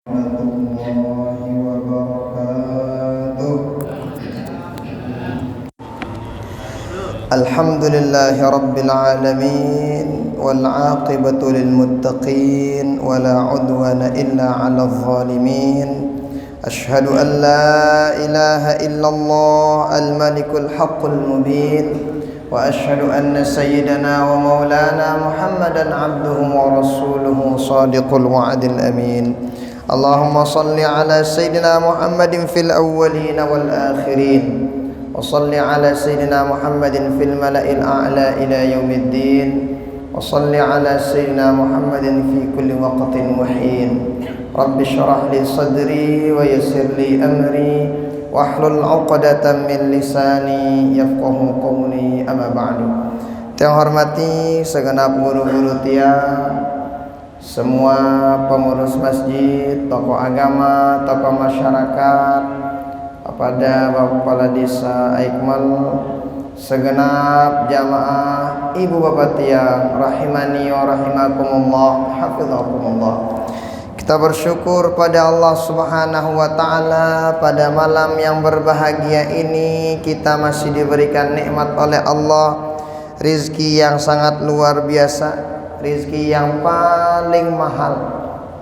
warahmatullahi wabarakatuh. Alhamdulillahi rabbil alamin wal aqibatu lil muttaqin wala udwana illa 'alal zalimin. Ashhadu an la ilaha illallah al malikul haqqul mubin wa ashhadu anna sayyidana wa maulana Muhammadan 'abduhu wa rasuluhu shadiqul wa'dil amin. Allahumma salli ala sayyidina Muhammadin fil awwalin wal akhirin wa salli ala sayyidina Muhammadin fil mala'il a'la ila yaumiddin wa salli ala sayyidina Muhammadin fi kulli waqtin wa hin. Rabbi shrah li sadri wa yassir li amri wahlul 'uqdatam min lisani yafqahu qawli, amma ba'du. Yang hormati segenap guru-guru tiang, semua pengurus masjid, tokoh agama, tokoh masyarakat, kepada Bapak Kepala Desa Aikmal, segenap jamaah ibu bapak tiang rahimani wa rahimakumullah, hafizakumullah. Kita bersyukur pada Allah Subhanahu wa taala pada malam yang berbahagia ini kita masih diberikan nikmat oleh Allah, rizki yang sangat luar biasa, rizki yang paling mahal,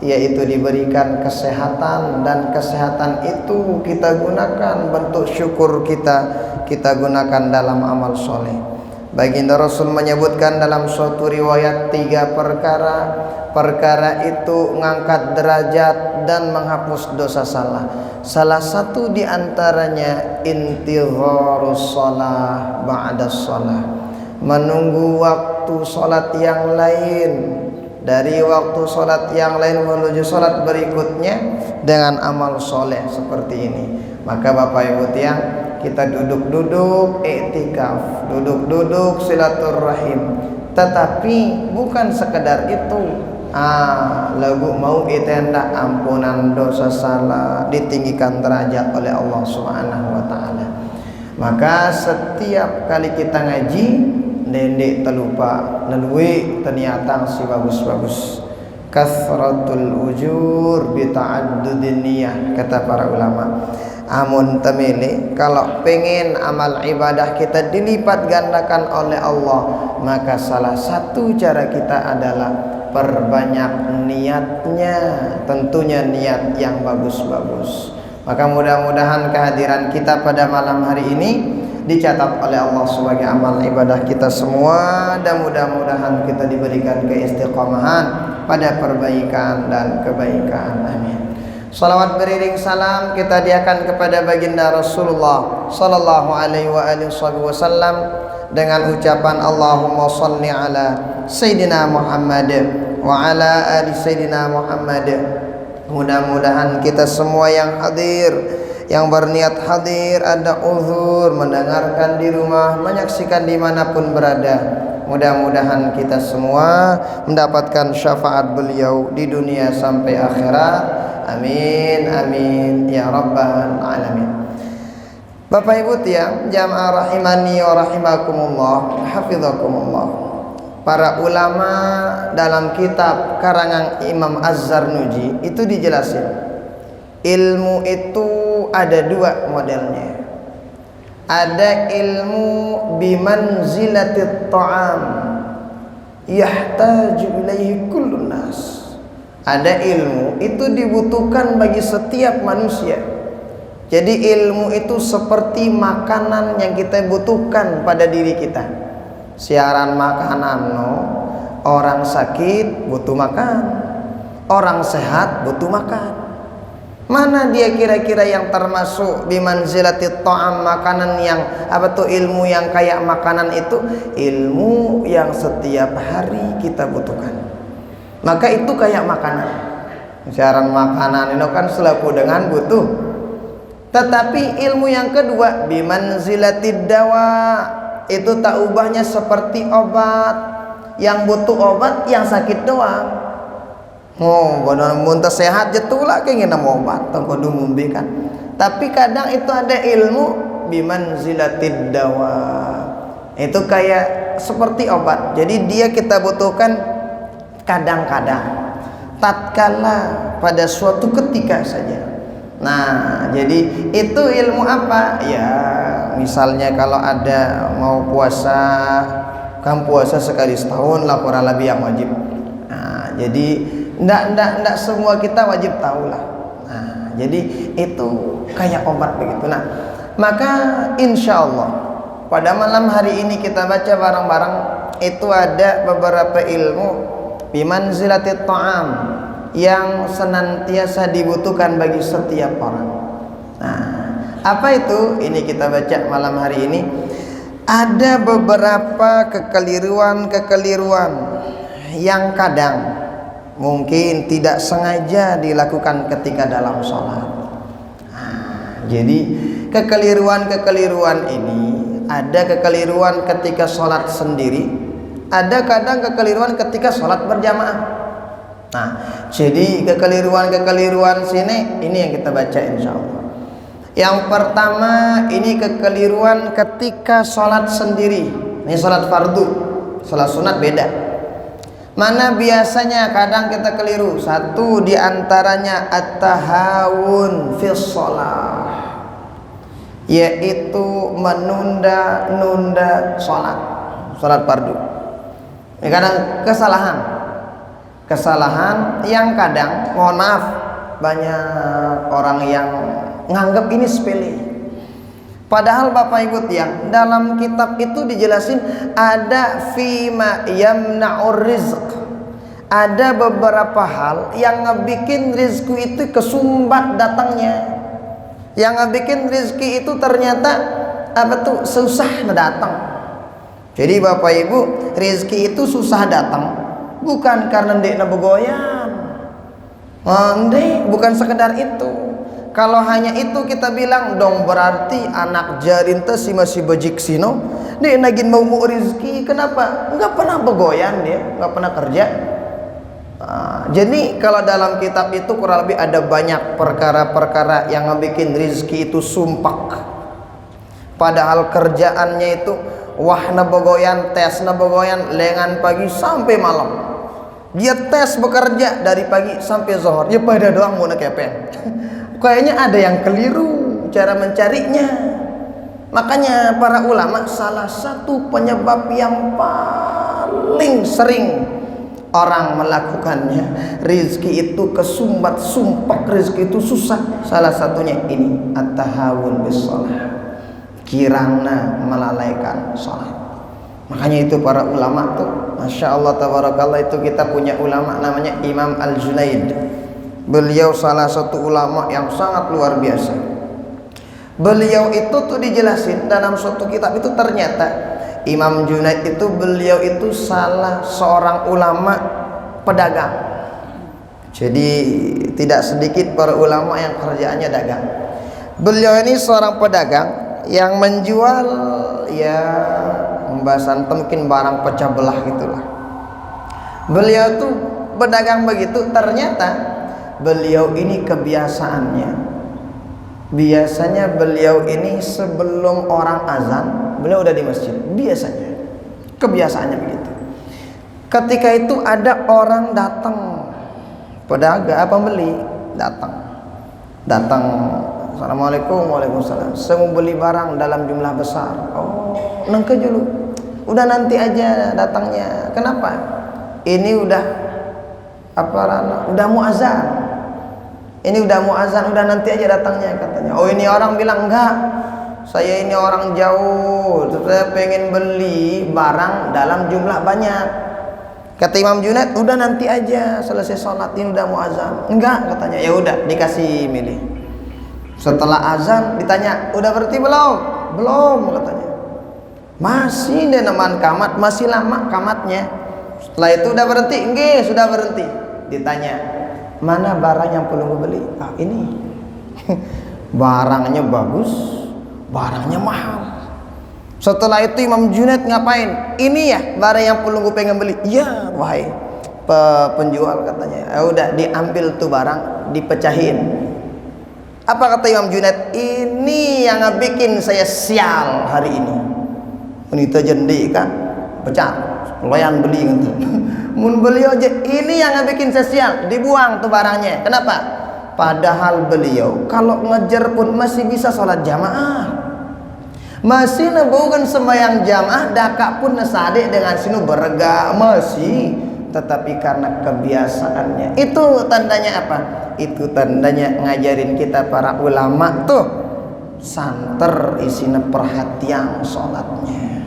yaitu diberikan kesehatan, dan kesehatan itu kita gunakan bentuk syukur kita gunakan dalam amal soleh. Baginda Rasul menyebutkan dalam suatu riwayat 3 perkara itu mengangkat derajat dan menghapus dosa salah. Salah satu diantaranya intizarus shalah ba'das shalah, menunggu waktu sholat yang lain, dari waktu sholat yang lain menuju sholat berikutnya dengan amal soleh seperti ini. Maka Bapak Ibu tiang, kita duduk-duduk iktikaf, duduk-duduk silaturahim, tetapi bukan sekedar itu. Lagu mau itenda ampunan dosa salah, ditinggikan derajat oleh Allah Subhanahu wa taala. Maka setiap kali kita ngaji, dendek terlupa nelui ternyata si bagus-bagus. Kasratul ujur bi ta'addudin niyah, kata para ulama. Amun temele, kalau pengen amal ibadah kita dilipat gandakan oleh Allah, maka salah satu cara kita adalah perbanyak niatnya, tentunya niat yang bagus-bagus. Maka mudah-mudahan kehadiran kita pada malam hari ini dicatat oleh Allah sebagai amal ibadah kita semua, dan mudah-mudahan kita diberikan keistiqomahan pada perbaikan dan kebaikan. Amin. Salawat beriring salam kita hadiahkan kepada baginda Rasulullah sallallahu alaihi wasallam dengan ucapan Allahumma shalli ala sayyidina Muhammad wa ala ali sayyidina Muhammad. Mudah-mudahan kita semua yang hadir, yang berniat hadir, ada uzur, mendengarkan di rumah, menyaksikan dimanapun berada, mudah-mudahan kita semua mendapatkan syafaat beliau di dunia sampai akhirat. Amin amin ya rabbal alamin. Bapak Ibu tiang jamaah rahimani wa rahimakumullah, hafizakumullah. Para ulama dalam kitab karangan Imam Az-Zarnuji itu dijelasin, ilmu itu ada 2 modelnya. Ada ilmu bimanzilatit ta'am yahtaju ilaihi kullun nas. Ada ilmu itu dibutuhkan bagi setiap manusia. Jadi ilmu itu seperti makanan yang kita butuhkan pada diri kita. Siaran makanan, orang sakit butuh makan, orang sehat butuh makan. Mana dia kira-kira yang termasuk bimanzilatit ta'am, makanan yang ilmu yang kayak makanan itu, ilmu yang setiap hari kita butuhkan. Maka itu kayak makanan. Siaran makanan itu kan selaku dengan butuh. Tetapi ilmu yang kedua bimanzilatid dawa, itu tak ubahnya seperti obat. Yang butuh obat yang sakit doang. Bodoh muntah sehat jetulah kayak ngena obat tongko dumumbi kan. Tapi kadang itu ada ilmu bimanzilatid dawa. Itu kayak seperti obat. Jadi dia kita butuhkan kadang-kadang. Tatkala pada suatu ketika saja. Nah, jadi itu ilmu apa? Ya, misalnya kalau ada mau puasa, kan puasa sekali setahun lah kurang lebih yang wajib. Nah, jadi ndak semua kita wajib tahu lah. Nah, jadi itu kayak obat begitu. Nah, maka insya Allah pada malam hari ini kita baca bareng-bareng itu ada beberapa ilmu bimanzilatit ta'am yang senantiasa dibutuhkan bagi setiap orang. Nah, apa itu? Ini kita baca malam hari ini. Ada beberapa kekeliruan yang kadang mungkin tidak sengaja dilakukan ketika dalam sholat. Nah, jadi kekeliruan ini ada kekeliruan ketika sholat sendiri, ada kadang kekeliruan ketika sholat berjamaah. Nah, jadi kekeliruan sini ini yang kita baca insya Allah. Yang pertama ini kekeliruan ketika sholat sendiri. Ini sholat fardu, sholat sunat beda. Mana biasanya kadang kita keliru. Satu diantaranya at-tahawun fis sholat, yaitu menunda-nunda sholat fardu. Ini kadang kesalahan yang kadang, mohon maaf, banyak orang yang nganggap ini sepele. Padahal Bapak Ibu tiang, dalam kitab itu dijelasin ada fima yamna'ur rizq. Ada beberapa hal yang ngebikin rizki itu kesumbat datangnya. Yang ngebikin rizki itu ternyata susah datang. Jadi Bapak Ibu, rizki itu susah datang bukan karena ndekna begoyan. Bukan sekedar itu. Kalau hanya itu kita bilang dong berarti anak jarin teh si masih bejik sino dia nagin mau rezeki. Kenapa? Enggak pernah begoyan dia, enggak pernah kerja. Jadi kalau dalam kitab itu kurang lebih ada banyak perkara-perkara yang ngebikin rezeki itu sumpak. Padahal kerjaannya itu wahna begoyan, tesna begoyan, lengan pagi sampai malam. Dia tes bekerja dari pagi sampai zuhur. Ya pada doang mau nekepeng. Kayaknya ada yang keliru cara mencarinya. Makanya para ulama salah satu penyebab yang paling sering orang melakukannya, rizki itu kesumbat, sumpah rizki itu susah. Salah satunya ini at-tahawun bis shalah, kirana melalaikan sholat. Makanya itu para ulama tuh, masya Allah tabarakallah, itu kita punya ulama namanya Imam Al-Junaid. Beliau salah satu ulama yang sangat luar biasa. Beliau itu tuh dijelasin dalam suatu kitab itu, ternyata Imam Junaid itu beliau itu salah seorang ulama pedagang. Jadi tidak sedikit para ulama yang kerjaannya dagang. Beliau ini seorang pedagang yang menjual ya pembahasan mungkin barang pecah belah gitulah. Beliau tuh pedagang begitu. Ternyata beliau ini kebiasaannya, biasanya beliau ini sebelum orang azan beliau udah di masjid. Biasanya kebiasaannya begitu. Ketika itu ada orang datang, pedagang pembeli datang, assalamualaikum, waalaikumsalam, saya mau beli barang dalam jumlah besar. Oh, nengke dulu, udah nanti aja datangnya. Kenapa? Ini udah mau azan. Ini udah mau azan, udah nanti aja datangnya katanya. Oh, ini orang bilang enggak, saya ini orang jauh, saya pengen beli barang dalam jumlah banyak. Kata Imam Junaid, udah nanti aja selesai sholat, ini udah mau azan. Enggak katanya. Ya udah dikasih milih. Setelah azan ditanya, udah berhenti belum? Belum katanya. Masih deh neman kamat, masih lama kamatnya. Setelah itu udah berhenti? Enggak, sudah berhenti. Ditanya, mana barang yang perlu gue beli? Ah, ini. Barangnya bagus, barangnya mahal. Setelah itu Imam Junaid ngapain? Ini ya barang yang perlu gue pengen beli. Iya, wahai penjual katanya. Ya udah diambil tuh barang, dipecahin. Apa kata Imam Junaid? Ini yang bikin saya sial hari ini. Wanita jendi kan, pecah. loyan beli gitu. Mun beliau aja ini yang bikin sesial, dibuang tuh barangnya. Kenapa? Padahal beliau kalau ngejar pun masih bisa sholat jamaah, masih nebukan sembahyang jamaah, dakak pun nesade dengan sinu berega masih. Tetapi karena kebiasaannya, itu tandanya apa? Itu tandanya ngajarin kita para ulama tuh santer isinya perhatian sholatnya.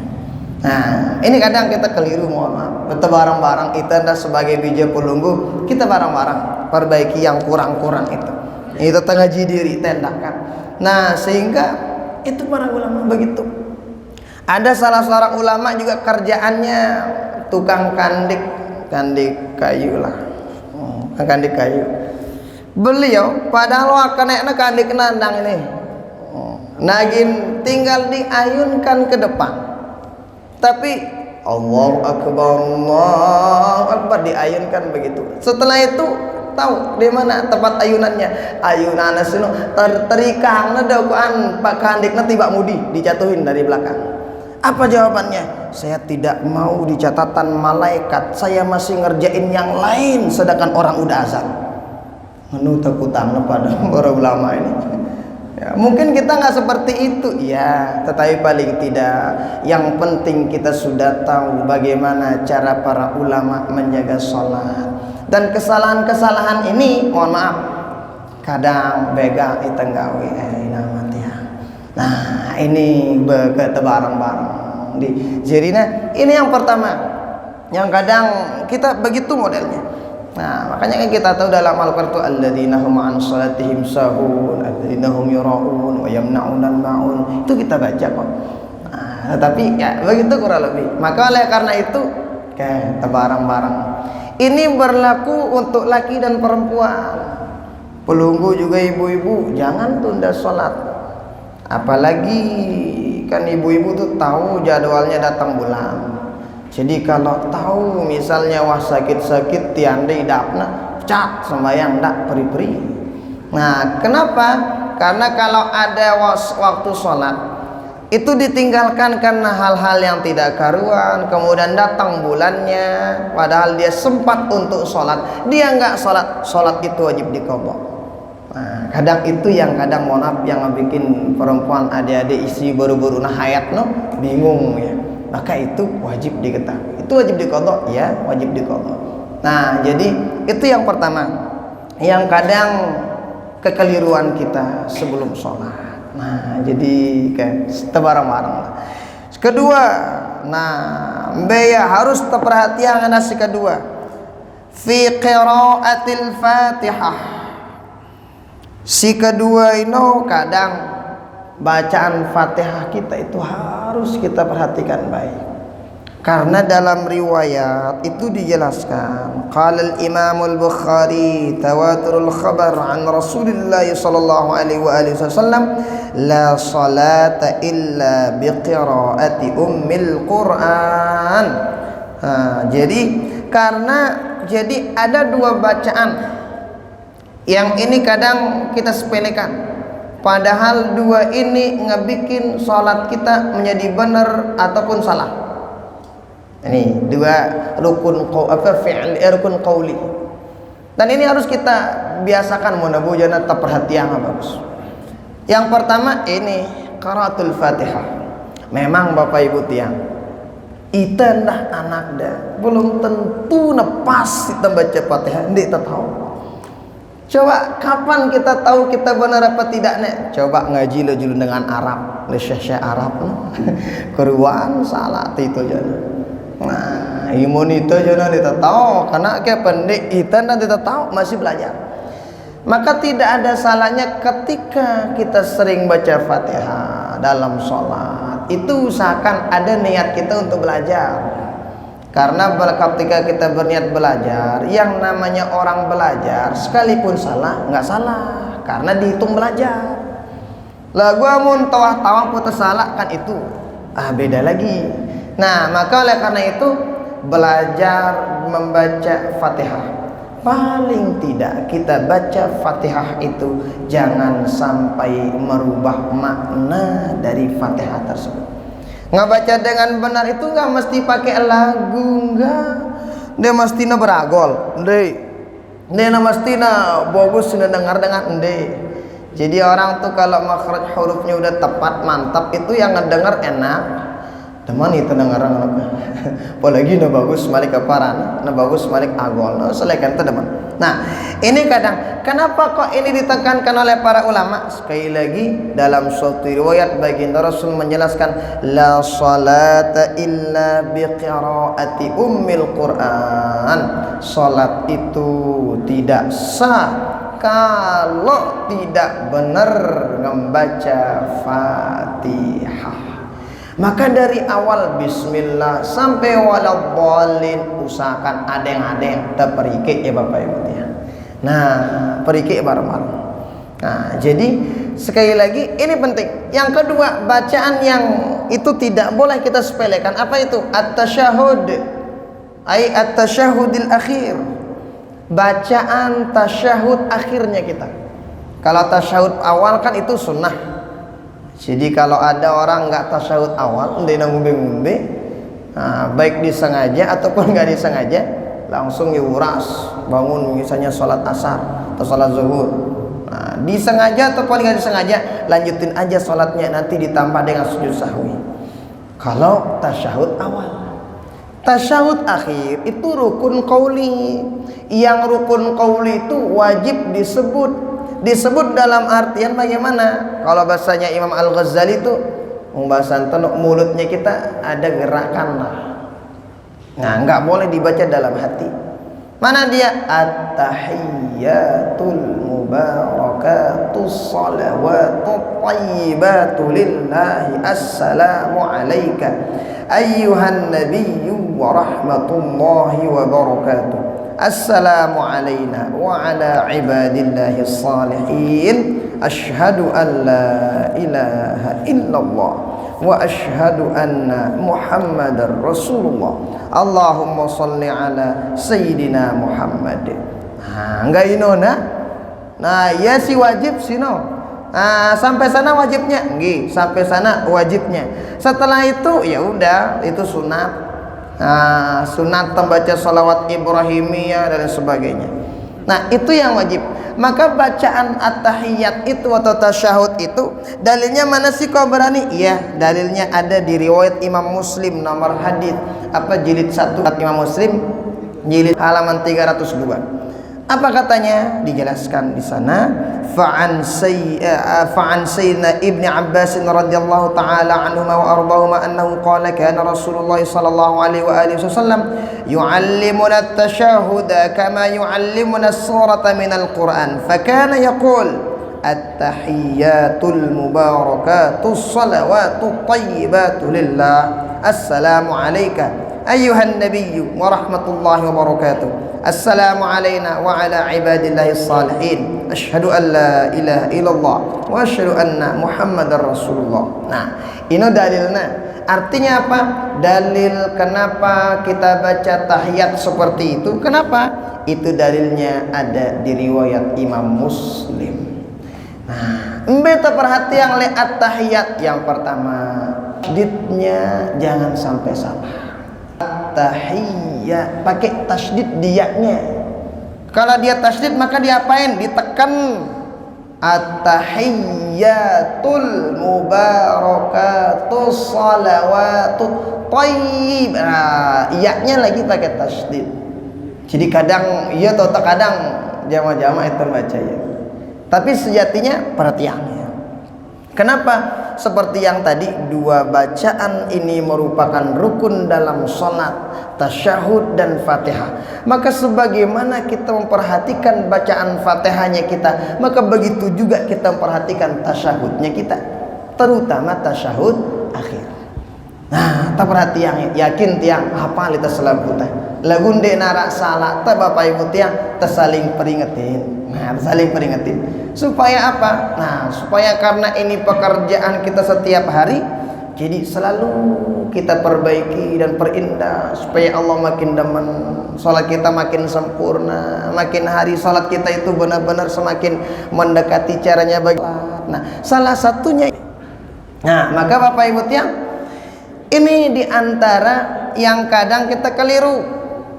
Nah, ini kadang kita keliru, mohon maaf. Betul barang-barang itu anda sebagai bija pelunggu, kita barang-barang perbaiki yang kurang-kurang itu. Itu ngaji diri tendakan. Nah, sehingga itu para ulama begitu. Ada salah seorang ulama juga kerjaannya tukang kandik kayu lah. Kandik kayu. Beliau padahal akan naiknya kandik nandang ini. Nagin tinggal diayunkan ke depan. Tapi Allahu Akbar diayunkan begitu. Setelah itu tahu di mana tempat ayunannya. Ayunan sinu terikang dakwaan Pak Kandikna tiba mudi dijatuhin dari belakang. Apa jawabannya? Saya tidak mau di catatan malaikat, saya masih ngerjain yang lain sedangkan orang udah azan. Menurut takutang pada para ulama ini. Ya, mungkin kita nggak seperti itu, ya, tetapi paling tidak yang penting kita sudah tahu bagaimana cara para ulama menjaga sholat. Dan kesalahan-kesalahan ini, mohon maaf, kadang begal itenggawi namanya. Nah, ini begitu barang-barang di jadinya. Ini yang pertama, yang kadang kita begitu modelnya. Nah, makanya kan kita tahu dalam Al-Qur'an itu alladzina hum an salatihim sahun, alladzina hum yura'un wa yamna'unal ma'un. Itu kita baca kok. Nah, tapi ya begitu kurang lebih. Maka oleh karena itu kayak barang-barang. Ini berlaku untuk laki dan perempuan. Pelunggu juga ibu-ibu, jangan tunda sholat. Apalagi kan ibu-ibu tuh tahu jadwalnya datang bulan. Jadi kalau tahu misalnya wah sakit-sakit tiandai dapna cat sembahyang dak peri-peri. Nah, kenapa? Karena kalau ada waktu sholat itu ditinggalkan karena hal-hal yang tidak karuan, kemudian datang bulannya padahal dia sempat untuk sholat, dia nggak sholat itu wajib diqadha. Nah, kadang itu yang kadang mohon maaf yang bikin perempuan adik-adik isi baru-baru hayat bingung ya. Maka itu wajib diketahui, itu wajib diqadha, ya wajib diqadha. Nah, jadi itu yang pertama, yang kadang kekeliruan kita sebelum sholat. Nah, jadi kayak barang-barang. Kedua, nah beya harus perhatian nasi kedua fi qiraatil Fatihah. Si kedua ini kadang bacaan Fatihah kita itu harus kita perhatikan baik. Karena dalam riwayat itu dijelaskan, qala al-Imam al-Bukhari tawaturul khabar an Rasulillah sallallahu alaihi wasallam la salata illa biqiraati ummil Quran. Jadi ada dua bacaan yang ini kadang kita sepelekan. Padahal dua ini ngebikin sholat kita menjadi benar ataupun salah. Ini dua rukun rukun qauli. Dan ini harus kita biasakan mudah-mudahan tetap perhatian bagus. Yang pertama ini qiraatul Fatihah. Memang Bapak Ibu tiang, ita dah anak dah belum tentu nepas kita baca Fatihah, ndik tahu. Coba kapan kita tahu kita benar apa tidaknya? Coba ngaji lo dulu dengan Arab, syekh Arab, keruan salah itu jadi. Nah, imun itu jangan kita tahu karena kayak pendek itu nanti kita tahu masih belajar. Maka tidak ada salahnya ketika kita sering baca Fatihah dalam sholat itu usahakan ada niat kita untuk belajar. Karena ketika kita berniat belajar, yang namanya orang belajar sekalipun salah nggak salah karena dihitung belajar. Lah gua mun tawah putus salah kan itu beda lagi. Nah, maka oleh karena itu belajar membaca Fatihah. Paling tidak kita baca Fatihah itu jangan sampai merubah makna dari Fatihah tersebut. Ngebaca dengan benar itu nggak mesti pakai lagu, enggak. Dia mesti beragol, dia mesti bagus dengar dengan Jadi orang tuh kalau makhraj hurufnya udah tepat, mantap, itu yang ngedenger enak. Teman itu dengar apalagi bagus malik keparan, bagus malik agol, selekan teman. Nah, ini kadang kenapa kok ini ditekankan oleh para ulama? Sekali lagi dalam suatu riwayat baginda Rasul menjelaskan la salata illa biqiraati ummil Quran. Salat itu tidak sah kalau tidak benar membaca Fatihah. Maka dari awal bismillah sampai waladhdallin usahakan adeng-adeng terperikik ya Bapak Ibu ya. Nah, perikik bareng-bareng. Nah, jadi sekali lagi ini penting. Yang kedua, bacaan yang itu tidak boleh kita sepelekan. Apa itu? At-tasyahud. Ai at-tasyahudil akhir. Bacaan tasyahud akhirnya kita. Kalau tasyahud awal kan itu sunnah. Jadi kalau ada orang nggak tasyahud awal, ngumbe-ngumbe, baik disengaja ataupun nggak disengaja, langsung diuras, bangun misalnya sholat asar atau sholat zuhur. Nah, disengaja ataupun nggak disengaja, lanjutin aja sholatnya, nanti ditambah dengan sujud sahwi. Kalau tasyahud awal, tasyahud akhir itu rukun qauli. Yang rukun qauli itu wajib disebut dalam artian bagaimana? Kalau bahasanya Imam Al-Ghazali itu pembahasan mulutnya kita ada gerakan lah. Nah, nggak boleh dibaca dalam hati. Mana dia? At-tahiyyatul mubarakatus salawatut thayyibatu lillahi assalamu alayka ayyuhan nabiyyu wa rahmatullahi wa barakatuh. Assalamu alayna wa ala ibadillahi salihin. Ashhadu an la ilaha illallah wa ashhadu anna Muhammadar Rasulullah. Allahumma salli ala Sayyidina Muhammad. Enggak inona. Nah, ya si wajib sino. Sampai sana wajibnya, nggih, sampai sana wajibnya. Setelah itu ya udah, itu sunat. Sunat membaca salawat Ibrahimiyah dan sebagainya. Nah, itu yang wajib. Maka bacaan at-tahiyyat itu atau tasyahud itu dalilnya mana sih kau berani? Iya, dalilnya ada di riwayat Imam Muslim nomor hadis jilid 1 Imam Muslim jilid halaman 302. Apa katanya? Dijelaskan di sana. Fa'an sayyidina Ibni Abbas radhiyallahu ta'ala anhuma wa ardahuma annahu qala kana Rasulullah sallallahu alaihi wa alihi wasallam yu'allimuna at-tashahhuda kama yu'allimuna as-surata minal Qur'an. Fa kana yaqul at-tahiyyatul mubarakatus salawatut thayyibatu lillah. Assalamu alayka ayyuhan nabiyyu wa rahmatullahi wa barakatuh. Assalamu alayna wa ala ibadillahi salihin. Asyhadu an la ilaha illallah wa asyhadu anna Muhammadar Rasulullah. Nah, ini dalilnya. Artinya apa? Dalil kenapa kita baca tahiyat seperti itu. Kenapa? Itu dalilnya ada di riwayat Imam Muslim. Nah, beta perhatian lihat tahiyat yang pertama. Tasydidnya jangan sampai salah. Tahiyyat pakai tasydid dianya. Kalau dia tasydid maka diapain? Ditekan. At-tahiyyatul mubarakatus salawatut thayyib. Nah, iyanya lagi pakai tasydid. Jadi kadang iya atau kadang jama-jama itu baca ya. Tapi sejatinya perhatiannya. Kenapa? Seperti yang tadi, dua bacaan ini merupakan rukun dalam sholat, tasyahud dan fatihah. Maka sebagaimana kita memperhatikan bacaan fatihahnya kita, maka begitu juga kita memperhatikan tasyahudnya kita, terutama tasyahud akhir. Nah, tak perhatian yakin tiang hafal kita selalu teh. Lagun de narak salah teh Bapak Ibu tiang tersaling peringetin. Nah, saling peringetin. Supaya apa? Nah, supaya karena ini pekerjaan kita setiap hari, jadi selalu kita perbaiki dan perindah supaya Allah makin demen, salat kita makin sempurna, makin hari salat kita itu benar-benar semakin mendekati caranya bagi. Nah, salah satunya. Nah, maka Bapak Ibu tiang, Ini diantara yang kadang kita keliru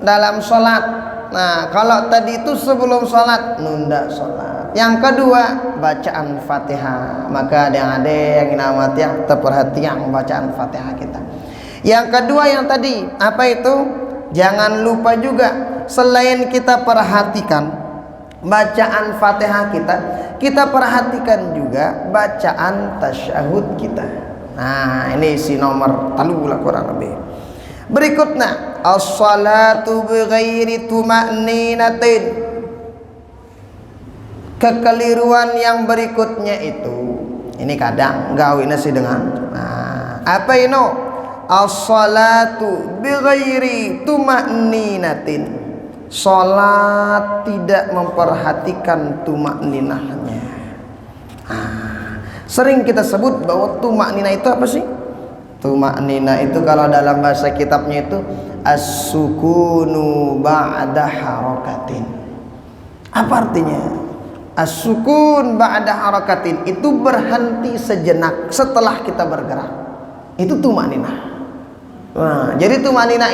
dalam sholat. Nah, kalau tadi itu sebelum sholat, nunda sholat. Yang kedua, bacaan Fatihah. Maka adik-adik yang dinamati terperhatian bacaan Fatihah kita. Yang kedua yang tadi, apa itu? Jangan lupa juga, selain kita perhatikan bacaan Fatihah kita perhatikan juga bacaan tasyahud kita. Nah, ini si nomor 3 lah kurang lebih. Berikutnya, as-salatu bighairi tuma'ninatin. Kekeliruan yang berikutnya itu, ini kadang gawina sih dengan apa ini? As-salatu bighairi tuma'ninatin. Salat tidak memperhatikan tuma'ninahnya. Sering kita sebut bahwa tuma'ninah itu apa sih? Tuma'ninah itu kalau dalam bahasa kitabnya itu as-sukunu ba'da harakatin. Apa artinya? As-sukun ba'da harakatin itu berhenti sejenak setelah kita bergerak. Itu tuma'ninah. Nah, jadi tuma'ninah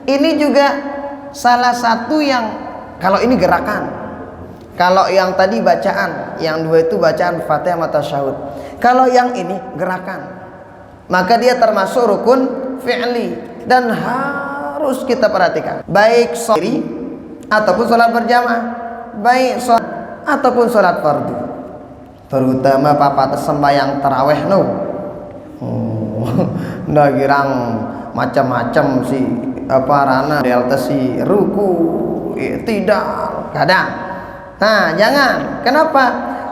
ini juga salah satu yang, kalau ini gerakan, kalau yang tadi bacaan, yang dua itu bacaan Fatihah atau tasyahud. Kalau yang ini gerakan, maka dia termasuk rukun fi'li dan harus kita perhatikan. Baik sendiri ataupun sholat berjamaah, baik sholat ataupun sholat fardu. Terutama papat sembahyang taraweh ndak girang macam-macam si apa rana delta si ruku tidak kadang. Nah, jangan. Kenapa?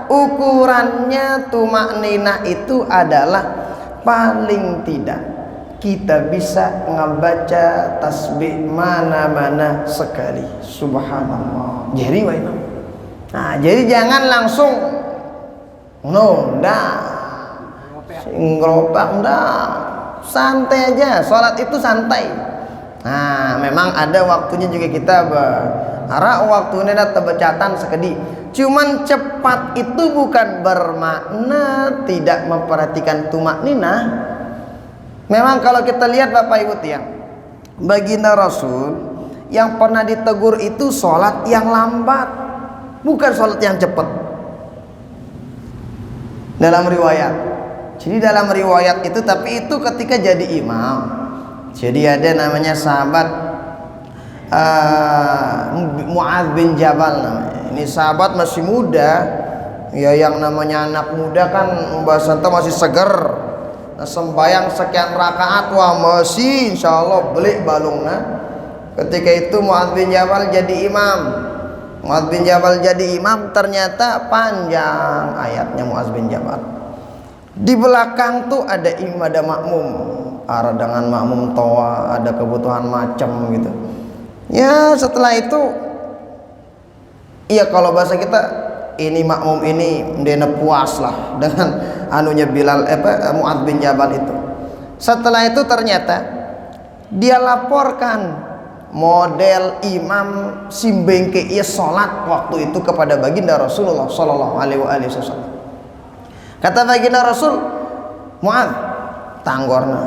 Ukurannya tuma'ninah itu adalah paling tidak kita bisa ngebaca tasbih mana-mana sekali. Subhanallah. Jadi wae. Nah, jadi jangan langsung ngeropak santai aja. Sholat itu santai. Nah, memang ada waktunya juga kita berharap waktunya tebecatan sekedi. Cuman cepat itu bukan bermakna tidak memperhatikan tuma'ninah. Memang kalau kita lihat Bapak Ibu tiang, baginda Rasul yang pernah ditegur itu sholat yang lambat, bukan sholat yang cepat. Dalam riwayat. Jadi dalam riwayat itu, tapi itu ketika jadi imam. Jadi ada namanya sahabat Mu'adz bin Jabal namanya. Ini sahabat masih muda. Ya, yang namanya anak muda kan pembahasan masih seger. Nah, sembayang sekian rakaat wah masih insyaallah beli balungna. Ketika itu Mu'adz bin Jabal jadi imam. Mu'adz bin Jabal jadi imam, ternyata panjang ayatnya Mu'adz bin Jabal. Di belakang tuh ada imam, ada makmum. Arah dengan makmum toa, ada kebutuhan macam gitu. Ya, setelah itu iya kalau bahasa kita ini makmum ini dia puas lah dengan anunya Bilal Mu'adz bin Jabal itu. Setelah itu ternyata dia laporkan model imam simbengke ia sholat waktu itu kepada baginda Rasulullah sallallahu alaihi wasallam. Kata baginda Rasul, Mu'adz, tanggorna,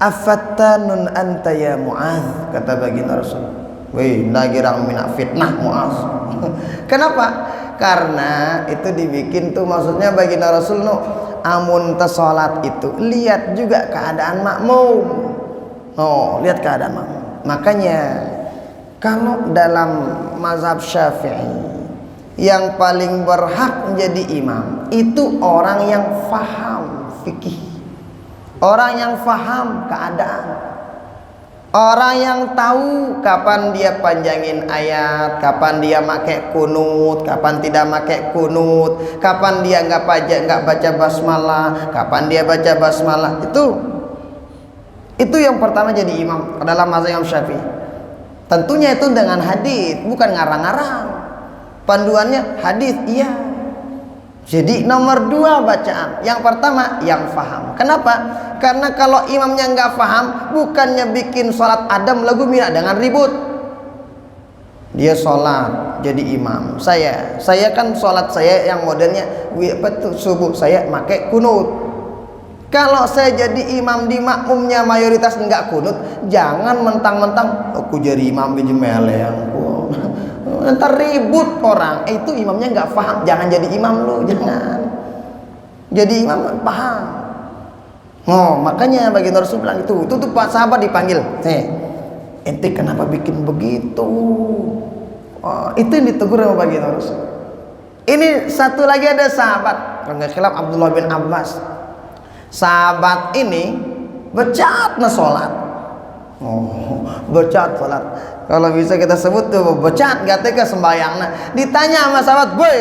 afattanun anta ya Mu'adz, kata baginda Rasul. Wih, lagi orang mina fitnah Mu'adz. Kenapa? Karena itu dibikin tuh, maksudnya baginda Rasul amun salat itu lihat juga keadaan makmum. Lihat keadaan makmum. Makanya kalau dalam mazhab Syafi'i yang paling berhak menjadi imam itu orang yang faham fikih, orang yang faham keadaan, orang yang tahu kapan dia panjangin ayat, kapan dia pakai kunut, kapan tidak pakai kunut, kapan dia nggak baca basmalah, kapan dia baca basmalah. Itu yang pertama jadi imam dalam mazhab Imam Syafi'i. Tentunya itu dengan hadis, bukan ngarang-ngarang. Panduannya hadis, iya. Jadi nomor 2 bacaan. Yang pertama yang faham. Kenapa? Karena kalau imamnya nggak faham, bukannya bikin sholat adam lagu mina dengan ribut. Dia sholat jadi imam. Saya kan sholat saya yang modelnya subuh saya pakai kunut. Kalau saya jadi imam di makmumnya mayoritas enggak kunut, jangan mentang-mentang aku jadi imam yang ntar ribut orang. Itu imamnya enggak paham. Jangan jadi imam lu, jangan. Jadi imam paham. Oh, makanya baginda Rasul bilang itu tuh Pak sahabat dipanggil. Ente kenapa bikin begitu? Oh, itu yang ditegur sama baginda Rasul. Ini satu lagi ada sahabat, kalau nggak khilaf Abdullah bin Abbas. Sahabat ini becat na sholat. Oh, becat sholat. Kalau bisa kita sebut tuh becat, gak tega sembahyang. Ditanya sama sahabat, boy,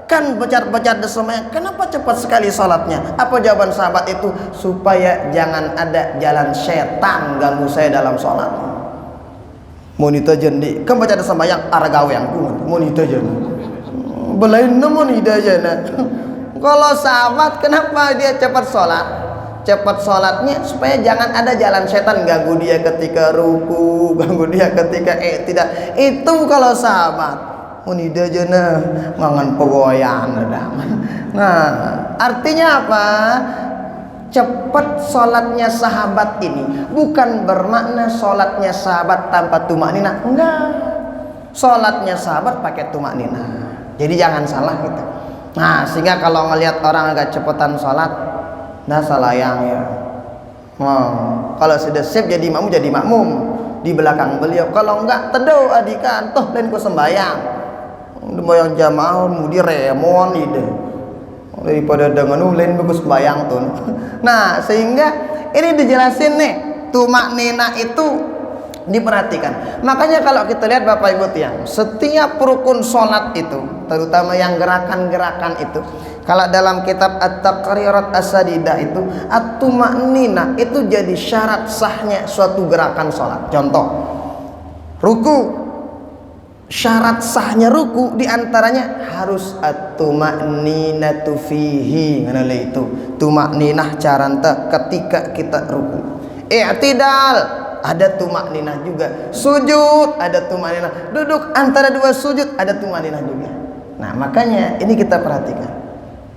kan becat-becat sembahyang, kenapa cepat sekali sholatnya? Apa jawaban sahabat itu? Supaya jangan ada jalan setan ganggu saya dalam sholat. Monita jendi, kan becat sembahyang aragawe yang kuat. Monita jendi, belain monita jendi. Kalau sahabat kenapa dia cepat sholat? Cepat sholatnya supaya jangan ada jalan setan ganggu dia ketika ruku, ganggu dia ketika tidak. Itu kalau sahabat. Unida jana mangan pegoyan. Nah, artinya apa? Cepat sholatnya sahabat ini bukan bermakna sholatnya sahabat tanpa tumakninah. Enggak. Sholatnya sahabat pakai tumakninah. Jadi jangan salah gitu. Nah, sehingga kalau ngelihat orang agak cepetan sholat, nah salah yang ya. Kalau sudah siap jadi makmum di belakang beliau. Kalau enggak, teduh adikan, toh lain ku sembayang. Sembayang jamaah mudi remon ide. Daripada dengan lain bagus sembayang tuh. Nah, sehingga ini dijelasin nih, tumakninah itu diperhatikan. Makanya kalau kita lihat Bapak Ibu tiang, setiap rukun sholat itu, terutama yang gerakan-gerakan itu, kalau dalam kitab At-Taqrirat As-Sadidah itu, at-tumakninah itu jadi syarat sahnya suatu gerakan sholat. Contoh, ruku, syarat sahnya ruku diantaranya harus at-tumakninatu fihi. Ngana itu tumakninah caranta ketika kita ruku. I'tidal ada tumakninah juga, sujud ada tumakninah, duduk antara dua sujud ada tumakninah juga. Nah, makanya ini kita perhatikan,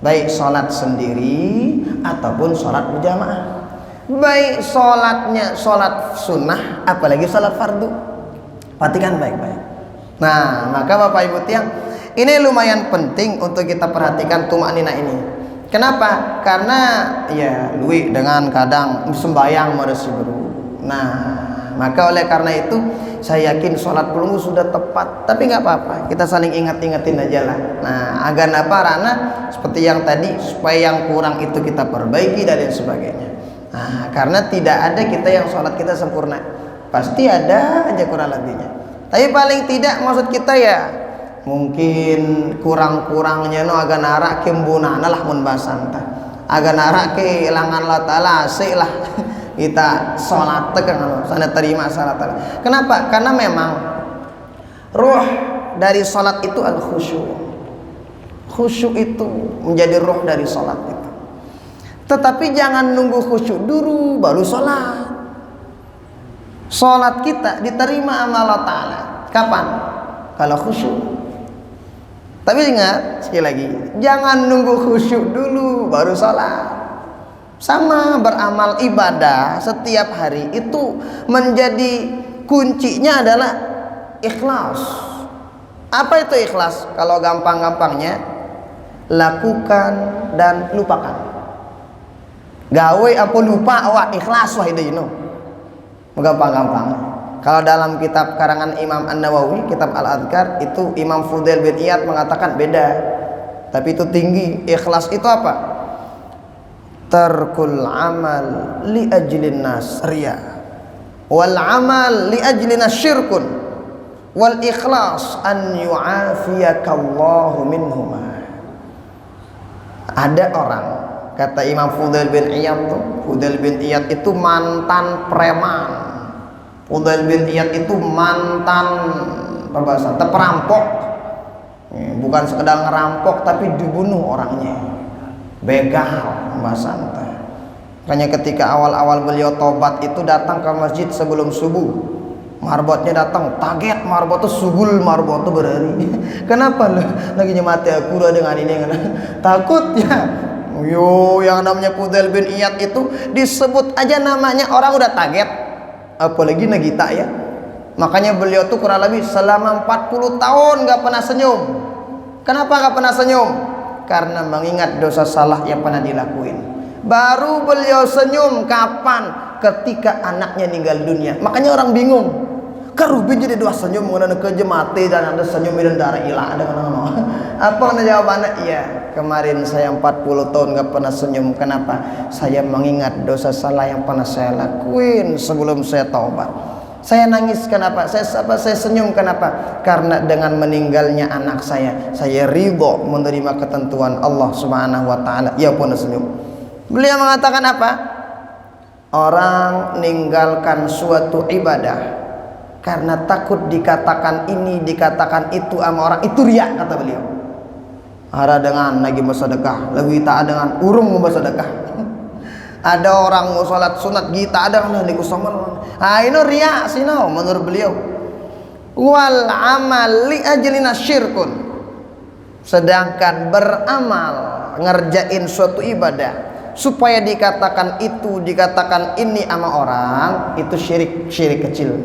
baik sholat sendiri ataupun sholat berjamaah, baik sholatnya sholat sunnah apalagi sholat fardu, perhatikan baik-baik. Nah, maka Bapak Ibu tiang, ini lumayan penting untuk kita perhatikan tumakninah ini. Kenapa? Karena ya luwi dengan kadang sembayang meresi beru. Nah, maka oleh karena itu saya yakin sholat pelunggu sudah tepat, tapi nggak apa-apa, kita saling ingat-ingatin aja lah. Nah, agar apa? Karena seperti yang tadi, supaya yang kurang itu kita perbaiki dan lain sebagainya. Nah, karena tidak ada kita yang sholat kita sempurna, pasti ada aja kurang lebihnya. Tapi paling tidak maksud kita ya mungkin kurang-kurangnya no agak narak kembunana lah mun basanta, agak narak ke ilangan la taala lah. Kita sholat tegang sana terima salat. Kenapa? Karena memang ruh dari sholat itu al khusyuk. Khusyuk itu menjadi ruh dari sholat itu. Tetapi jangan nunggu khusyuk dulu baru sholat. Sholat kita diterima sama Allah Ta'ala kapan? Kalau khusyuk. Tapi ingat sekali lagi, jangan nunggu khusyuk dulu baru sholat. Sama beramal ibadah setiap hari itu menjadi kuncinya adalah ikhlas. Apa itu ikhlas? Kalau gampang-gampangnya, lakukan dan lupakan. Gawe apa lupa awak ikhlas wah itu gampang-gampang. Kalau dalam kitab karangan Imam An-Nawawi, kitab Al-Adhkar, itu Imam Fudail bin Iyad mengatakan beda, tapi itu tinggi. Ikhlas itu apa? Tarkul amal li ajlin nas riya, wal amal li ajlin syirkun, wal ikhlas an yu'afiyakallahu minhuma. Ada orang, kata Imam Fudail bin Iyad tuh, Fudail bin Iyad itu mantan preman, Fudail bin Iyad itu mantan perampok, bukan sekedar ngerampok tapi dibunuh orangnya, begal bahasa anta. Makanya ketika awal-awal beliau tobat itu datang ke masjid sebelum subuh, marbotnya datang, kaget marbot itu sugul, marbot itu berhari. Kenapa lu lagi nyemati aku dengan ini? Takut ya Yo, yang namanya Fudail bin Iyad itu disebut aja namanya orang udah kaget. Apalagi Nagita ya. Makanya beliau tuh kurang lebih selama 40 tahun gak pernah senyum. Kenapa gak pernah senyum? Karena mengingat dosa salah yang pernah dilakuin. Baru beliau senyum kapan? Ketika anaknya meninggal dunia. Makanya orang bingung. Karubin jadi dua senyum mengenai kerja mati dan ada senyum dan darah hilang ada kan? Apa jawabannya? Iya, kemarin saya 40 tahun gak pernah senyum. Kenapa? Saya mengingat dosa salah yang pernah saya lakuin sebelum saya taubat. Saya nangis kenapa? Saya senyum kenapa? Karena dengan meninggalnya anak saya ridho menerima ketentuan Allah Subhanahu wa taala. Ia pun senyum. Beliau mengatakan apa? Orang meninggalkan suatu ibadah karena takut dikatakan ini, dikatakan itu sama orang, itu riya, kata beliau. Ada dengan lagi bersedekah, lebih tak dengan urung bersedekah. Ada orang mau sholat sunat kita ada kan di kusamal. Ah ini riya sino menurut beliau. Wal amal li ajlina syirkun. Sedangkan beramal ngerjain suatu ibadah supaya dikatakan itu, dikatakan ini sama orang, itu syirik kecil.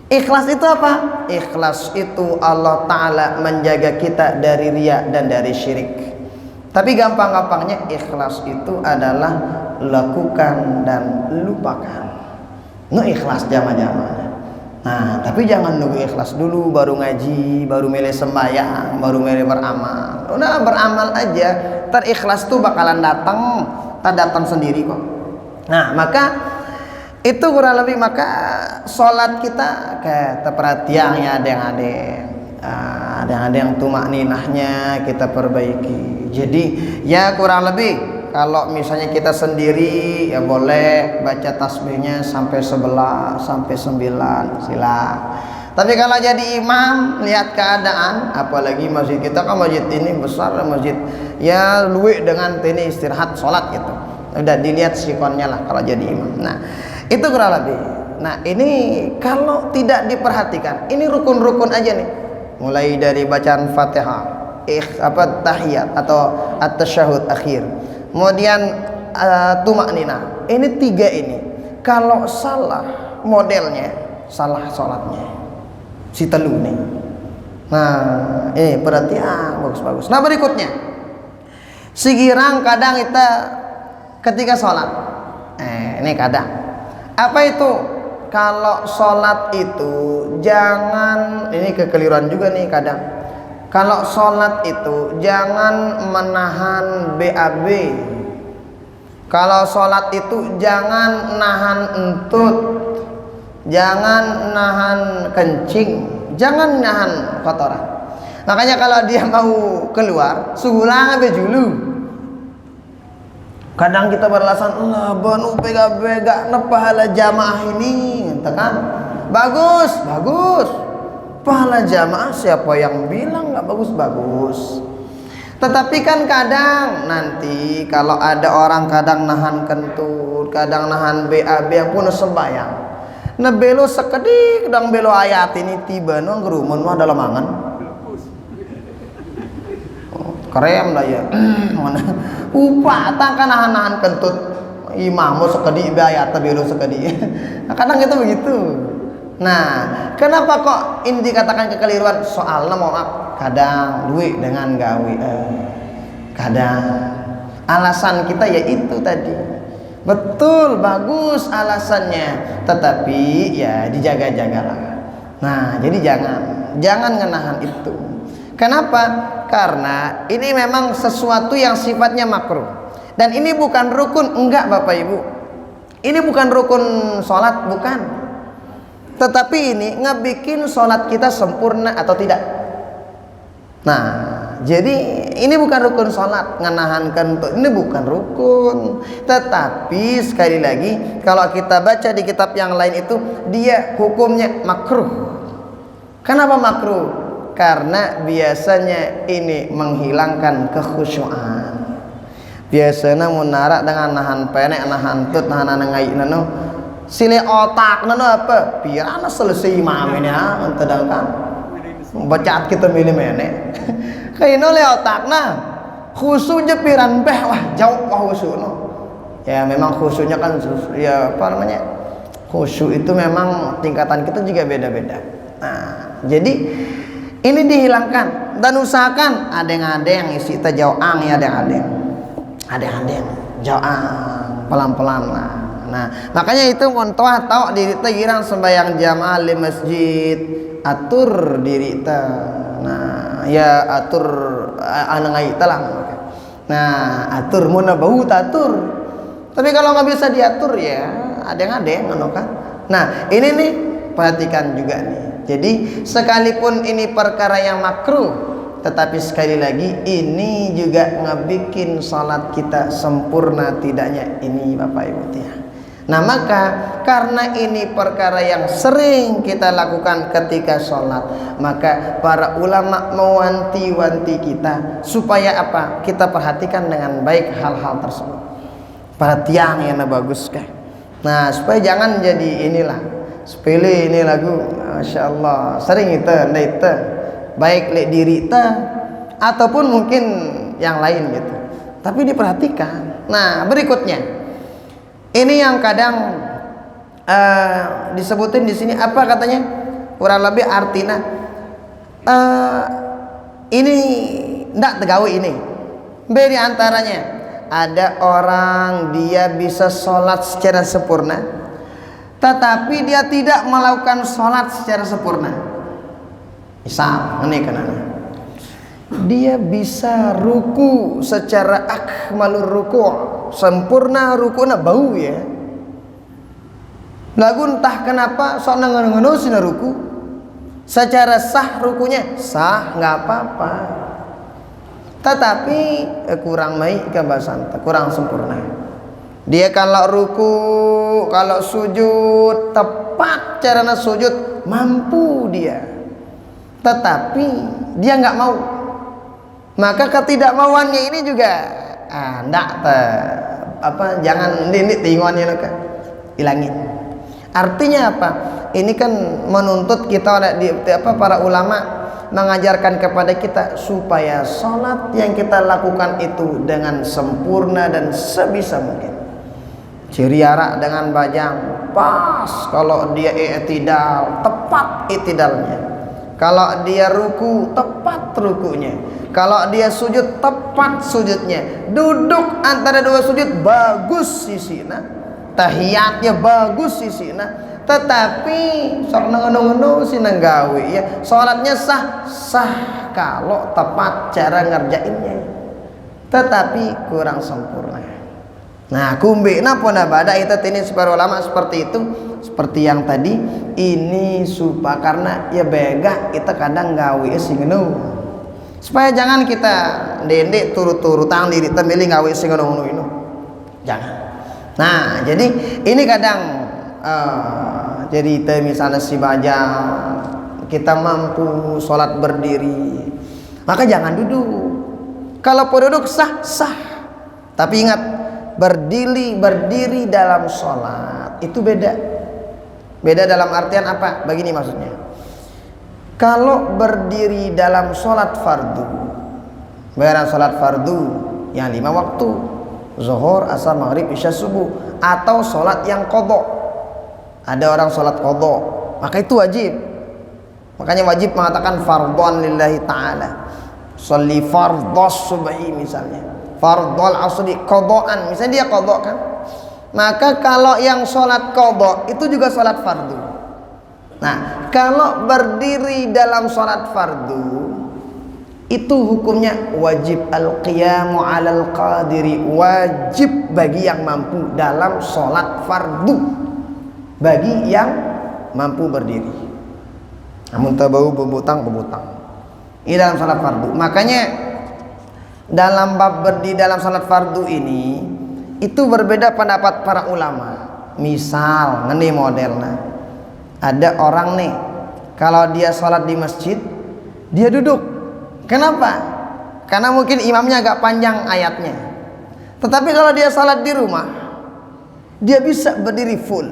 Ikhlas itu apa? Ikhlas itu Allah Ta'ala menjaga kita dari riya dan dari syirik. Tapi gampang-gampangnya ikhlas itu adalah lakukan dan lupakan. Ikhlas jama-jama. Nah, tapi jangan nunggu ikhlas dulu baru ngaji, baru milih sembahyang, baru milih beramal. Udah beramal aja, ntar ikhlas tuh bakalan datang sendiri kok. Nah, maka itu kurang lebih maka sholat kita kayak terperhatian ya ada yang tumak ninahnya kita perbaiki. Jadi ya kurang lebih kalau misalnya kita sendiri ya boleh baca tasbihnya sampai 11 sampai 9 silakan. Tapi kalau jadi imam lihat keadaan, apalagi masjid kita kan masjid ini besar, masjid ya luwih dengan ini istirahat sholat gitu. Udah dilihat sikonnya lah kalau jadi imam. Nah itu kurang lebih. Nah ini kalau tidak diperhatikan, ini rukun-rukun aja nih. Mulai dari bacaan Fatihah, tahiyat atau at-tasyahud akhir. Kemudian tumak nina. Ini tiga ini. Kalau salah modelnya, salah sholatnya. Si telu nih. Nah ini perhatian bagus-bagus. Nah berikutnya, sigirang kadang kita ketika sholat. Ini kadang. Apa itu? Kalau sholat itu jangan, ini kekeliruan juga nih kadang. Kalau sholat itu jangan menahan BAB. Kalau sholat itu jangan nahan entut, jangan nahan kencing, jangan nahan kotoran. Makanya kalau dia mau keluar, sugulang abe dulu. Kadang kita beralasan, Allah banu PKB gak nepahala jamaah ini, kan? Bagus. Pahala jamaah siapa yang bilang gak bagus? Tetapi kan kadang nanti kalau ada orang kadang nahan kentut, kadang nahan BAB yang pun sembahyang. Nah belo sekedik, kadang belo ayat ini tiba nang gerumun mah dalam angan. Keren lah ya. Upah tak nahan kentut imam sekedi bayat biru sekedi. Nah, kadang itu begitu. Nah, kenapa kok ini dikatakan kekeliruan? Soalnya maaf, kadang duit dengan gawe. Kadang alasan kita ya itu tadi. Betul, bagus alasannya, tetapi ya dijaga-jagalah. Nah, jadi jangan ngenahan itu. Kenapa? Karena ini memang sesuatu yang sifatnya makruh. Dan ini bukan rukun, enggak Bapak Ibu. Ini bukan rukun sholat, bukan. Tetapi ini ngebikin sholat kita sempurna atau tidak. Nah, jadi ini bukan rukun sholat, ngenahan kentut, ini bukan rukun. Tetapi sekali lagi, kalau kita baca di kitab yang lain itu, dia hukumnya makruh. Kenapa makruh? Karena biasanya ini menghilangkan kekhusyuan. Biasanya menara dengan nahan penek, nahan tut, nahan ngai nano, sile otak nano apa? Biar anak selesai imam ini ya, sedangkan bacaat kita milih menek. Kayak nole otak nah, khusyuk jepiran beh wah jauh wah khusyuk no. Ya memang khusyuknya kan ya apa namanya, khusyuk itu memang tingkatan kita juga beda-beda. Nah jadi ini dihilangkan dan usahakan ada yang isi kita jauang ya, ada yang jauang pelan-pelan lah. Nah makanya itu montoah tahu diri kita girang sembahyang jamaah di masjid, atur diri kita. Nah ya atur anangai kita lah. Nah atur muna bau tatur. Tapi kalau nggak bisa diatur ya ada yang kan. Nah ini nih perhatikan juga nih. Jadi sekalipun ini perkara yang makruh, tetapi sekali lagi ini juga ngebikin salat kita sempurna tidaknya ini Bapak Ibu ya. Nah maka karena ini perkara yang sering kita lakukan ketika sholat, maka para ulama mewanti-wanti kita supaya apa? Kita perhatikan dengan baik hal-hal tersebut. Para tiang yang bagus kah? Nah supaya jangan jadi inilah sepele ini lagu, Masya Allah sering itu baik lek diri kita ataupun mungkin yang lain gitu. Tapi diperhatikan. Nah berikutnya ini yang kadang disebutin di sini apa katanya, kurang lebih artinya ini ndak tegawi ini. Beda antaranya ada orang dia bisa sholat secara sempurna, tetapi dia tidak melakukan sholat secara sempurna. Misal ini kenapa? Dia bisa ruku secara akmalur ruku, sempurna rukunya bau ya. Lagu entah kenapa sok nengen-nengen sih ruku. Secara sah rukunya sah nggak apa-apa. Tetapi kurang baik kebasan, kurang sempurna. Dia kalau ruku, kalau sujud tepat caranya sujud mampu dia. Tetapi dia nggak mau. Maka ketidakmauannya ini juga jangan ini tingonnya hilangin. Artinya apa? Ini kan menuntut kita para ulama mengajarkan kepada kita supaya sholat yang kita lakukan itu dengan sempurna dan sebisa mungkin. Ciriara dengan bajang pas, kalau dia i'tidal tepat i'tidalnya, kalau dia ruku tepat rukunya, kalau dia sujud tepat sujudnya, duduk antara dua sujud bagus sisina, tahiyatnya bagus sisina. Tetapi sok nengen-nengen si nenggawi ya, sholatnya sah kalau tepat cara ngerjainnya, tetapi kurang sempurna. Nah kumbina pun ada itu ini para ulama seperti itu, seperti yang tadi ini supaya karena ya begah kita kadang gawe sing ngenu, supaya jangan kita dendek turut-turut tang diri kita milih gawe sing ngenu itu jangan. Nah jadi ini kadang jadi misalnya si baja kita mampu sholat berdiri, maka jangan duduk. Kalau duduk sah, tapi ingat berdiri dalam sholat itu beda dalam artian apa? Begini maksudnya, kalau berdiri dalam sholat fardu, bayaran sholat fardu yang 5 waktu, zuhur, asar, maghrib, isya, subuh, atau sholat yang qadha. Ada orang sholat qadha, maka itu wajib. Makanya wajib mengatakan fardhon lillahi ta'ala. Sholli fardhos subhi misalnya, fardhol asri qadhaan, misalnya dia qadha kan. Maka kalau yang sholat qadha itu juga sholat fardu. Nah kalau berdiri dalam sholat fardu itu hukumnya wajib al-qiyamu alal qadiri, wajib bagi yang mampu dalam sholat fardu, bagi yang mampu berdiri. Namun tabau bebutang ini dalam salat fardu. Makanya dalam bab berdiri dalam salat fardu ini itu berbeda pendapat para ulama. Misal ngene modelnya, ada orang nih kalau dia salat di masjid dia duduk. Kenapa? Karena mungkin imamnya agak panjang ayatnya. Tetapi kalau dia salat di rumah dia bisa berdiri full.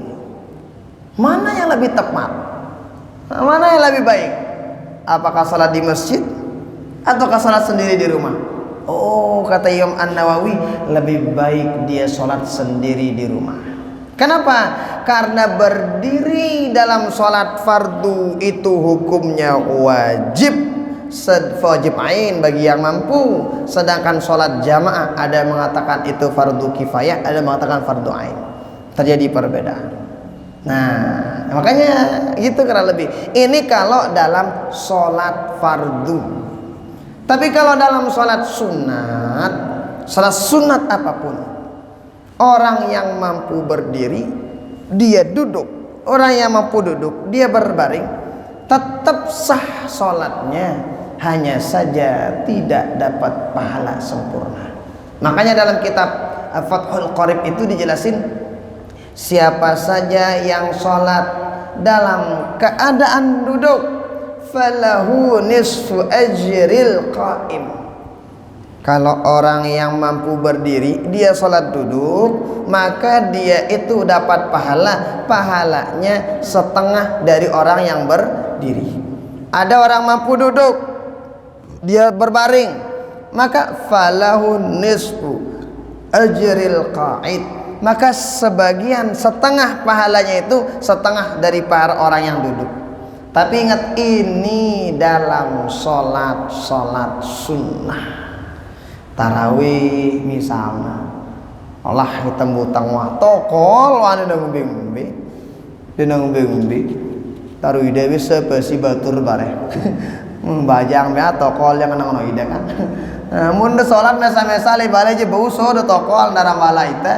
Mana yang lebih tepat? Mana yang lebih baik? Apakah salat di masjid ataukah salat sendiri di rumah? Oh, kata Imam An-Nawawi, lebih baik dia sholat sendiri di rumah. Kenapa? Karena berdiri dalam sholat fardu itu hukumnya wajib, wajib ain bagi yang mampu. Sedangkan sholat jamaah ada yang mengatakan itu fardu kifayah, ada yang mengatakan fardu ain. Terjadi perbedaan. Nah, makanya gitu kurang lebih. Ini kalau dalam sholat fardu. Tapi kalau dalam sholat sunat apapun, orang yang mampu berdiri dia duduk, orang yang mampu duduk dia berbaring, tetap sah sholatnya, hanya saja tidak dapat pahala sempurna. Makanya dalam kitab Fathul Qorib itu dijelasin, siapa saja yang sholat dalam keadaan duduk, falahu nisfu ajril qaim. Kalau orang yang mampu berdiri dia sholat duduk, maka dia itu dapat pahalanya setengah dari orang yang berdiri. Ada orang mampu duduk, dia berbaring, maka falahu nisfu ajril qa'id, maka sebagian setengah pahalanya itu setengah dari para orang yang duduk. Tapi ingat, ini dalam sholat sunnah. Tarawih misalnya, Allah hitam butang wah tokol wani nang ngombe taruh ide bisa besi batur bare bajang ya tokol yang nang ide kan. Mun de salat mesa-mesa le bale je bau so de tokol dalam bala ite.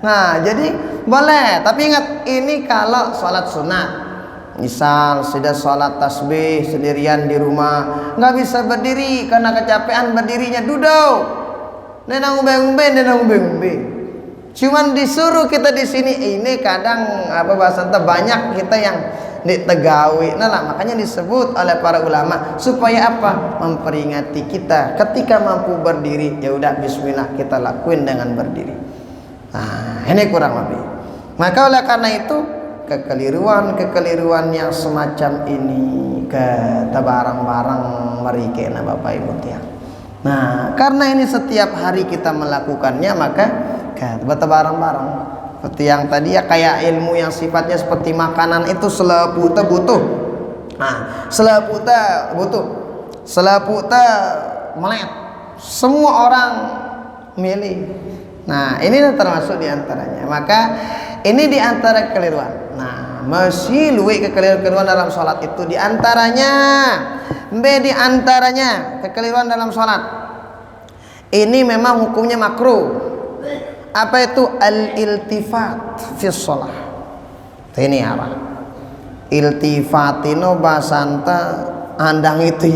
Nah, jadi boleh, tapi ingat ini kalau salat sunat. Misal sudah sholat tasbih sendirian di rumah, nggak bisa berdiri karena kecapean, berdirinya duduk. Nenang umbe. Cuman disuruh kita di sini, ini kadang bahasa banyak kita yang ditegawi. Nah lah, makanya disebut oleh para ulama supaya apa? Memperingati kita ketika mampu berdiri, ya udah bismillah kita lakuin dengan berdiri. Nah, ini kurang lebih. Maka oleh karena itu kekeliruan yang semacam ini kita barang-barang merikena Bapak Ibu tiang. Nah, karena ini setiap hari kita melakukannya, maka kita barang-barang seperti yang tadi ya, kayak ilmu yang sifatnya seperti makanan itu seleputa butuh. Nah, seleputa butuh, seleputa melet, semua orang milih. Nah, ini termasuk diantaranya. Maka ini diantara kekeliruan. Nah, masih luwih kekeliruan dalam sholat itu diantaranya, diantaranya kekeliruan dalam sholat. Ini memang hukumnya makruh. Apa itu al-iltifat fi sholat? Ini apa? Iltifatino basanta andang itu.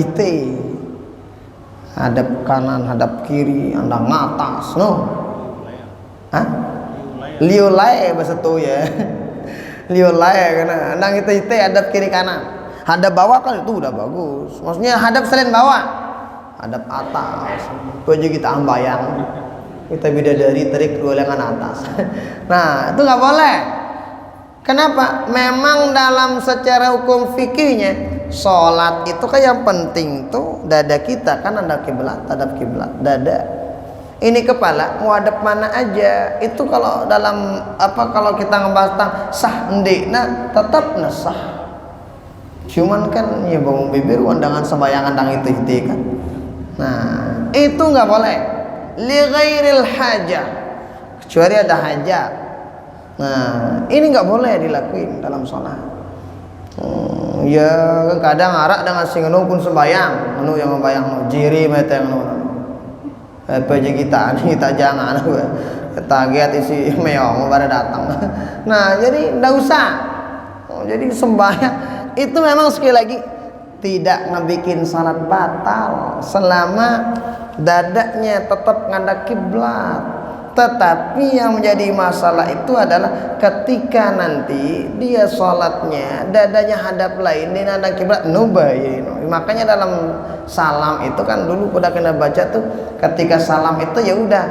Hadap kanan, hadap kiri, andang atas, no? Hah? Liulai bahasa tuh ya. Liulai karena andang itu hadap kiri kanan. Hadap bawah kan itu udah bagus. Maksudnya hadap selain bawah, hadap atas. Itu aja kita ambayang. Kita bidadari terik golengan atas. Nah, itu nggak boleh. Kenapa? Memang dalam secara hukum fikihnya sholat itu kan yang penting tuh dada kita kan ada kiblat, hadap kiblat, dada. Ini kepala mau hadap mana aja. Itu kalau dalam kalau kita ngebahas tentang sah ndekna tetap sah. Cuman kan ya bangun bibir wandangan sembayangan dang itu kan. Nah, itu nggak boleh. Li ghairil hajah. Kecuali ada hajat. Nah, ini nggak boleh dilakuin dalam sholat. Ya kadang arak dengan sing pun sembayang, anu yang membayang jiri mete anu. Apa aja kita jangan ketagiat isi meong pada datang. Nah, jadi nggak usah. Jadi sembahyang itu memang sekali lagi tidak ngebikin salat batal selama dadanya tetap ngadap kiblat. Tetapi yang menjadi masalah itu adalah ketika nanti dia sholatnya dadanya hadap lain di ngadap kiblat nubayin. Makanya dalam salam itu kan dulu udah kena baca tuh, ketika salam itu ya udah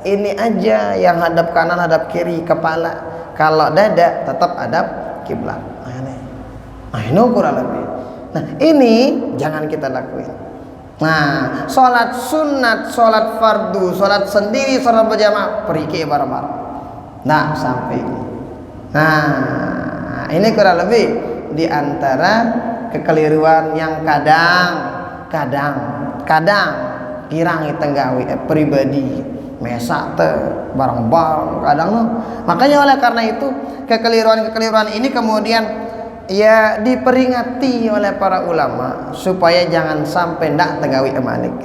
ini aja yang hadap kanan hadap kiri kepala, kalau dada tetap hadap kiblat. Nah ini kurang lebih. Nah ini jangan kita lakuin. Nah, sholat sunat, sholat fardu, sholat sendiri, sholat berjamaah, periki bareng-bareng. Nah, sampai. Nah, ini kurang lebih di antara kekeliruan yang kadang kirang tenggawi pribadi mesak teh bareng-bareng kadang loh. Makanya oleh karena itu kekeliruan ini kemudian ya diperingati oleh para ulama supaya jangan sampai ndak tegawi emalik.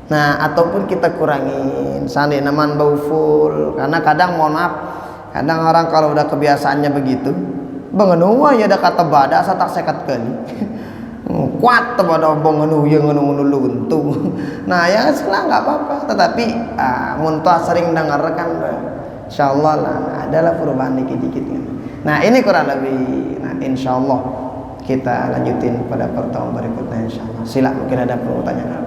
Nah, ataupun kita kurangin sandi naman bau full, karena kadang mohon maaf, kadang orang kalau udah kebiasaannya begitu bengenua ya ada kata bada satak sekat kali kuat pada bengenu yang ngenu luntung. Nah, ya setelah nggak apa-apa, tetapi muntah sering dengarkan insyaallah lah adalah perubahan dikit-dikit. Nah, ini kurang lebih. Nah, insyaallah kita lanjutin pada pertemuan berikutnya insyaallah. Sila mungkin ada pertanyaan.